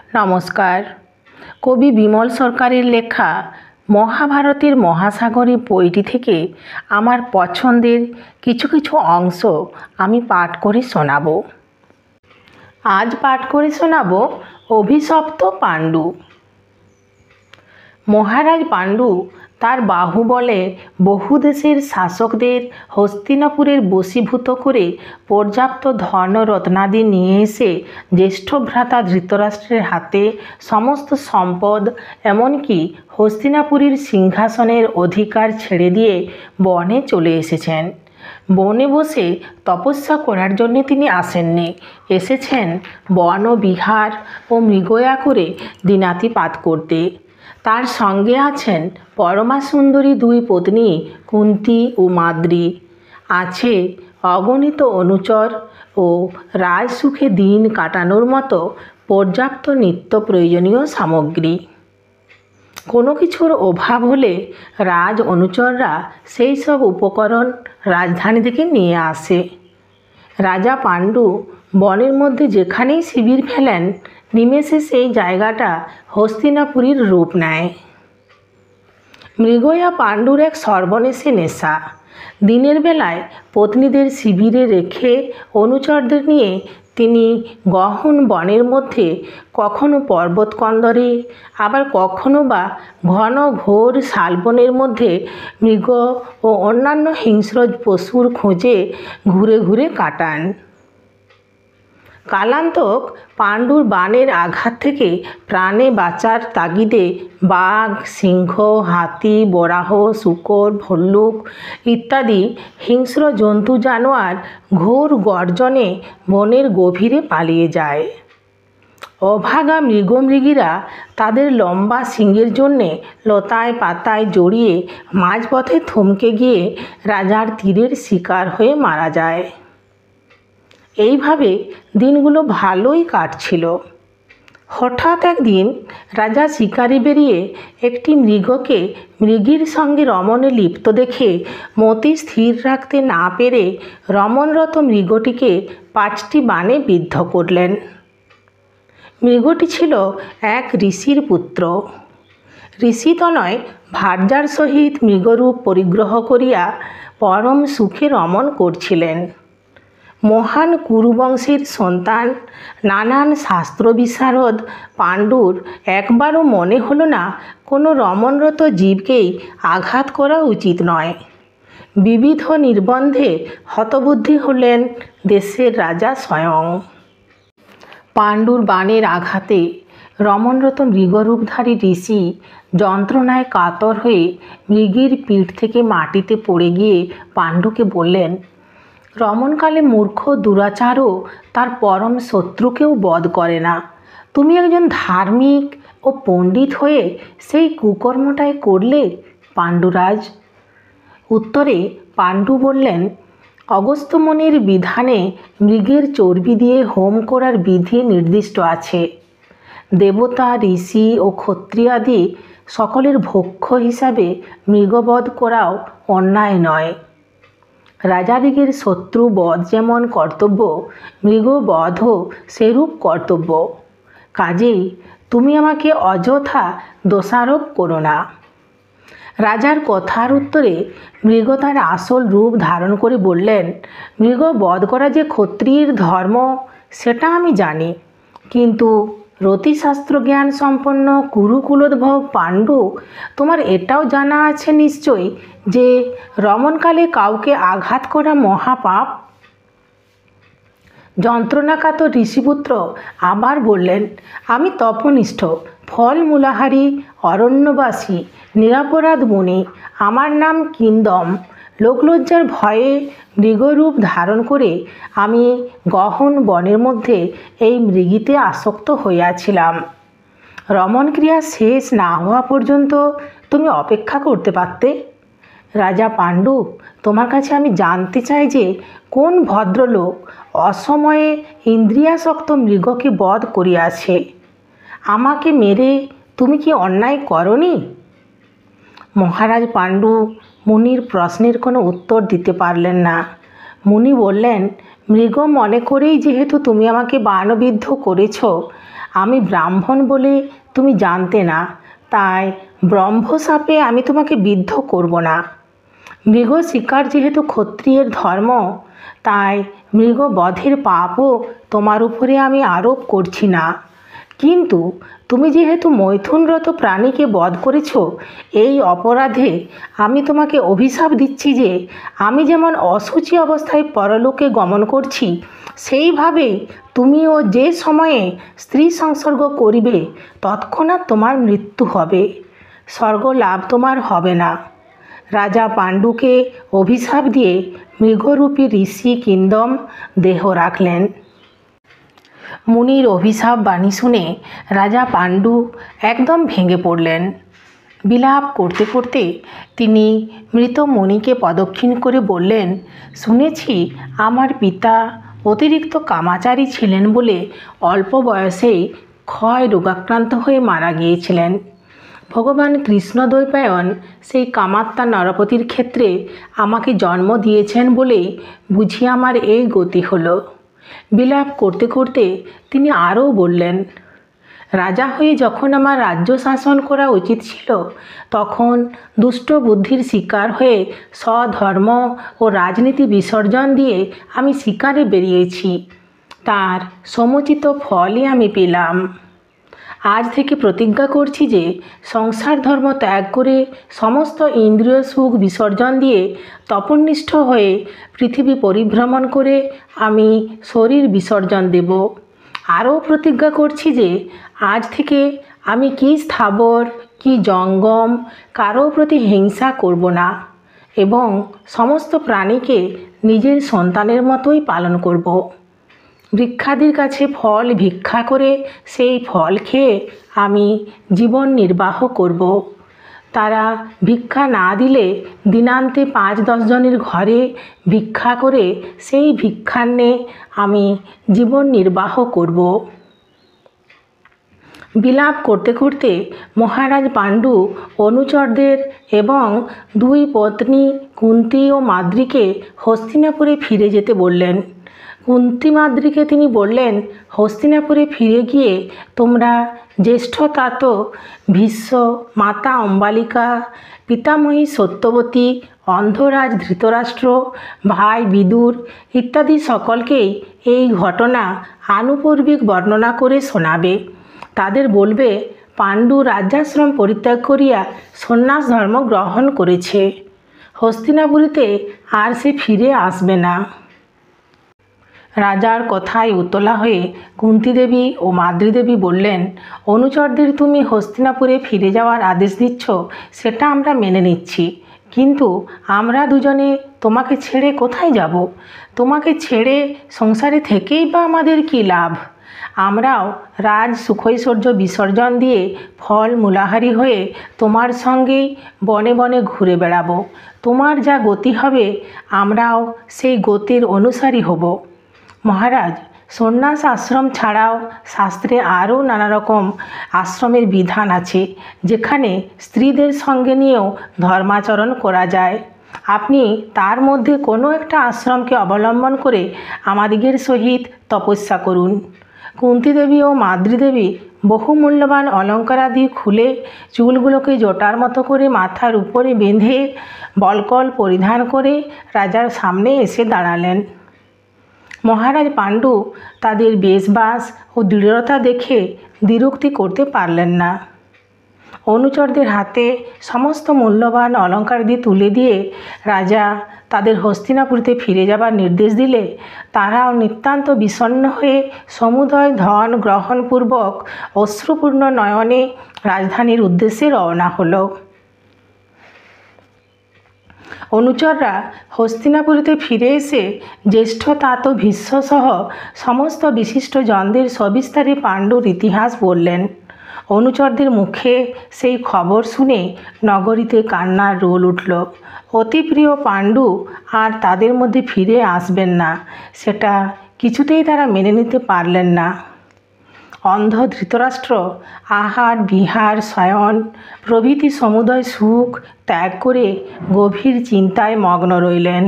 নমস্কার। কবি বিমল সরকারের লেখা মহাভারতের মহাসাগরে বইটি থেকে আমার পছন্দের কিছু কিছু অংশ আমি পাঠ করে শোনাব। আজ পাঠ করে শোনাব অভিশপ্ত পাণ্ডু। মহারাজ পাণ্ডু তার বাহুবলে বহু দেশের শাসকদের হস্তিনাপুরের বশীভূত করে পর্যাপ্ত ধন রত্নাদি নিয়ে এসে জ্যেষ্ঠ ভ্রাতা ধৃতরাষ্ট্রের হাতে সমস্ত সম্পদ এমনকি হস্তিনাপুরীর সিংহাসনের অধিকার ছেড়ে দিয়ে বনে চলে এসেছেন। বনে বসে তপস্যা করার জন্য তিনি আসেননি, এসেছেন বন বিহার ও মৃগয়া করে দিনাতিপাত করতে। তার সঙ্গে আছেন পরমা সুন্দরী দুই পত্নী কুন্তী ও মাদ্রী, আছে অগণিত অনুচর ও রাজসুখে দিন কাটানোর মতো পর্যাপ্ত নিত্য প্রয়োজনীয় সামগ্রী। কোনো কিছুর অভাব হলে রাজ অনুচররা সেই সব উপকরণ রাজধানী থেকে নিয়ে আসে। রাজা পাণ্ডু বনের মধ্যে যেখানেই শিবির ফেলেন, নিমেষে সেই জায়গাটা হস্তিনাপুরীর রূপ নেয়। মৃগয়া পাণ্ডুর এক সর্বনেশে নেশা। দিনের বেলায় পত্নীদের শিবিরে রেখে অনুচরদের নিয়ে তিনি গহন বনের মধ্যে কখনো পর্বতকন্দরে, আবার কখনো বা ঘন ঘোর শালবনের মধ্যে মৃগ ও অন্যান্য হিংস্র পশুর খোঁজে ঘুরে ঘুরে কাটান। কালান্তক পাণ্ডুর বাণের আঘাত থেকে প্রাণে বাঁচার তাগিদে বাঘ, সিংহ, হাতি, বরাহ, শূকর, ভল্লুক ইত্যাদি হিংস্র জন্তু জানোয়ার ঘোর গর্জনে বনের গভীরে পালিয়ে যায়। অভাগা মৃগমৃগীরা তাদের লম্বা শিংয়ের জন্যে লতায় পাতায় জড়িয়ে মাঝপথে থমকে গিয়ে রাজার তীরের শিকার হয়ে মারা যায়। এইভাবে দিনগুলো ভালোই কাটছিল। হঠাৎ একদিন রাজা শিকারে বেরিয়ে একটি মৃগকে মৃগীর সঙ্গে রমণে লিপ্ত দেখে মতি স্থির রাখতে না পেরে রমণরত মৃগটিকে 5টি বাণে বিদ্ধ করলেন। মৃগটি ছিল এক ঋষির পুত্র। ঋষিতনয় ভার্যার সহিত মৃগরূপ পরিগ্রহ করিয়া পরম সুখে রমণ করছিলেন। মহান কুরুবংশের সন্তান, নানান শাস্ত্র বিশারদ পাণ্ডুর একবারও মনে হলো না কোনো রমণরত জীবকেই আঘাত করা উচিত নয়। বিবিধ নির্বন্ধে হতবুদ্ধি হলেন দেশের রাজা স্বয়ং। পাণ্ডুর বাণের আঘাতে রমণরত মৃগরূপধারী ঋষি যন্ত্রণায় কাতর হয়ে মৃগীর পিঠ থেকে মাটিতে পড়ে গিয়ে পাণ্ডুকে বললেন, রমণকালে মূর্খ দুরাচারও তার পরম শত্রুকেও বধ করে না। তুমি একজন ধার্মিক ও পণ্ডিত হয়ে সেই কুকর্মটাই করলে পাণ্ডুরাজ। উত্তরে পাণ্ডু বললেন, অগস্ত্যমুনির বিধানে মৃগের চর্বি দিয়ে হোম করার বিধি নির্দিষ্ট আছে। দেবতা, ঋষি ও ক্ষত্রিয়াদি সকলের ভক্ষ হিসাবে মৃগবধ করাও অন্যায় নয়। রাজাদিগের শত্রু বধ যেমন কর্তব্য, মৃগবধও সেরূপ কর্তব্য। কাজেই তুমি আমাকে অযথা দোষারোপ করো না। রাজার কথার উত্তরে মৃগ তার আসল রূপ ধারণ করে বললেন, মৃগ বধ করা যে ক্ষত্রিয়ের ধর্ম সেটা আমি জানি, কিন্তু রতিশাস্ত্র জ্ঞান সম্পন্ন কুরুকুলোদ্ভব পাণ্ডু, তোমার এটাও জানা আছে নিশ্চয়ই যে রমণকালে কাউকে আঘাত করা মহাপাপ। যন্ত্রণাকাতর ঋষিপুত্র আবার বললেন, আমি তপনিষ্ঠ, ফলমূলাহারী, অরণ্যবাসী, নিরপরাধ মুনি। আমার নাম কিন্দম। লোকলজ্জার ভয়ে মৃগরূপ ধারণ করে আমি গহন বনের মধ্যে এই মৃগীতে আসক্ত হইয়াছিলাম। রমণক্রিয়া শেষ না হওয়া পর্যন্ত তুমি অপেক্ষা করতে পারতে। রাজা পাণ্ডু, তোমার কাছে আমি জানতে চাই যে কোন ভদ্রলোক অসময়ে ইন্দ্রিয়াসক্ত মৃগকে বধ করিয়াছে। আমাকে মেরে তুমি কি অন্যায় করনি? মহারাজ পাণ্ডু মুনির প্রশ্নের কোনো উত্তর দিতে পারলেন না। মুনি বললেন, মৃগ মনে করেই যেহেতু তুমি আমাকে বাণবিদ্ধ করেছ, আমি ব্রাহ্মণ বলে তুমি জানতে না, তাই ব্রহ্মশাপে আমি তোমাকে বিদ্ধ করব না। মৃগ শিকার যেহেতু ক্ষত্রিয়ের ধর্ম, তাই মৃগ বধের পাপও তোমার উপরে আমি আরোপ করছি না। কিন্তু তুমি যেহেতু মৈথুনরত প্রাণীকে বধ করেছ, এই অপরাধে আমি তোমাকে অভিশাপ দিচ্ছি যে আমি যেমন অশুচি অবস্থায় পরলোকে গমন করছি, সেইভাবে তুমিও যে সময়ে স্ত্রী সংসর্গ করিবে তৎক্ষণাৎ তোমার মৃত্যু হবে, স্বর্গ লাভ তোমার হবে না। রাজা পাণ্ডুকে অভিশাপ দিয়ে মৃগরূপী ঋষি কিন্দম দেহ রাখলেন। মুনির অভিশাপ বাণী শুনে রাজা পাণ্ডু একদম ভেঙে পড়লেন। বিলাপ করতে করতে তিনি মৃত মুনিকে প্রদক্ষিণ করে বললেন, শুনেছি আমার পিতা অতিরিক্ত কামাচারী ছিলেন বলে অল্প বয়সেই ক্ষয় রোগাক্রান্ত হয়ে মারা গিয়েছিলেন। ভগবান কৃষ্ণদ্বৈপায়ন সেই কামাত্মা নরপতির ক্ষেত্রে আমাকে জন্ম দিয়েছেন বলেই বুঝি আমার এই গতি হলো। বিলাপ করতে করতে তিনি আরও বললেন, রাজা হয়ে যখন আমার রাজ্য শাসন করা উচিত ছিল, তখন দুষ্ট বুদ্ধির শিকার হয়ে স্বধর্ম ও রাজনীতি বিসর্জন দিয়ে আমি শিকারে বেরিয়েছি। তার সমুচিত ফলই আমি পেলাম। আজ থেকে প্রতিজ্ঞা করছি যে সংসার ধর্ম ত্যাগ করে সমস্ত ইন্দ্রিয় সুখ বিসর্জন দিয়ে তপোনিষ্ঠ হয়ে পৃথিবী পরিভ্রমণ করে আমি শরীর বিসর্জন দেব। আরও প্রতিজ্ঞা করছি যে আজ থেকে আমি কি স্থাবর কি জঙ্গম কারো প্রতি হিংসা করব না এবং সমস্ত প্রাণীকে নিজের সন্তানের মতোই পালন করব। বৃক্ষাদির কাছে ফল ভিক্ষা করে সেই ফল খেয়ে আমি জীবন নির্বাহ করব। তারা ভিক্ষা না দিলে দিনান্তে 5-10 জনের ঘরে ভিক্ষা করে সেই ভিক্ষান্নে আমি জীবন নির্বাহ করব। বিলাপ করতে করতে মহারাজ পাণ্ডু অনুচরদের এবং 2 পত্নী কুন্তী ও মাদ্রীকে হস্তিনাপুরে ফিরে যেতে বললেন। কুন্তী মাদ্রীকে তিনি বললেন, হস্তিনাপুরে ফিরে গিয়ে তোমরা জ্যেষ্ঠ তাত ভীষ্ম, মাতা অম্বালিকা, পিতামহী সত্যবতী, অন্ধরাজ ধৃতরাষ্ট্র, ভাই বিদুর ইত্যাদি সকলকেই এই ঘটনা আনুপূর্বিক বর্ণনা করে শোনাবে। তাদের বলবে, পাণ্ডু রাজ্যাশ্রম পরিত্যাগ করিয়া সন্ন্যাস ধর্ম গ্রহণ করেছে। হস্তিনাপুরীতে আর সে ফিরে আসবে না। রাজার কথায় উতলা হয়ে কুন্তী দেবী ও মাদ্রী দেবী বললেন, অনুচরদের তুমি হস্তিনাপুরে ফিরে যাওয়ার আদেশ দিচ্ছ, সেটা আমরা মেনে নিচ্ছি, কিন্তু আমরা দুজনে তোমাকে ছেড়ে কোথায় যাব? তোমাকে ছেড়ে সংসারে থেকেই বা আমাদের কী লাভ? আমরাও রাজ সুখৈশ্বর্য বিসর্জন দিয়ে ফল মূলাহারি হয়ে তোমার সঙ্গেই বনে বনে ঘুরে বেড়াবো। তোমার যা গতি হবে আমরাও সেই গতির অনুসারী হব। মহারাজ, সন্ন্যাস আশ্রম ছাড়াও শাস্ত্রে আরও নানা রকম আশ্রমের বিধান আছে, যেখানে স্ত্রীদের সঙ্গে নিয়েও ধর্মাচরণ করা যায়। আপনি তার মধ্যে কোনো একটা আশ্রমকে অবলম্বন করে আমাদিগের সহিত তপস্যা করুন। কুন্তী দেবী ও মাদ্রী দেবী বহু মূল্যবান অলঙ্কারাদি খুলে চুলগুলোকে জটার মতো করে মাথার উপরে বেঁধে বলকল পরিধান করে রাজার সামনে এসে দাঁড়ালেন। মহারাজ পাণ্ডু তাদের বেশবাস ও দৃঢ়তা দেখে দ্বিরুক্তি করতে পারলেন না। অনুচরদের হাতে সমস্ত মূল্যবান অলঙ্কারাদি তুলে দিয়ে রাজা তাদের হস্তিনাপুরীতে ফিরে যাবার নির্দেশ দিলে তারাও নিতান্ত বিষণ্ণ হয়ে সমুদয় ধন গ্রহণপূর্বক অশ্রুপূর্ণ নয়নে রাজধানীর উদ্দেশ্যে রওনা হলো। অনুচররা হস্তিনাপুরীতে ফিরে এসে জ্যেষ্ঠ তাত ভীষ্মসহ সমস্ত বিশিষ্ট জনদের সবিস্তারে পাণ্ডুর ইতিহাস বললেন। অনুচরদের মুখে সেই খবর শুনে নগরীতে কান্নার রোল উঠল। অতি প্রিয় পাণ্ডু আর তাদের মধ্যে ফিরে আসবেন না, সেটা কিছুতেই তারা মেনে নিতে পারলেন না। অন্ধ ধৃতরাষ্ট্র আহার বিহার শয়ন প্রভৃতি সমুদয় সুখ ত্যাগ করে গভীর চিন্তায় মগ্ন রইলেন।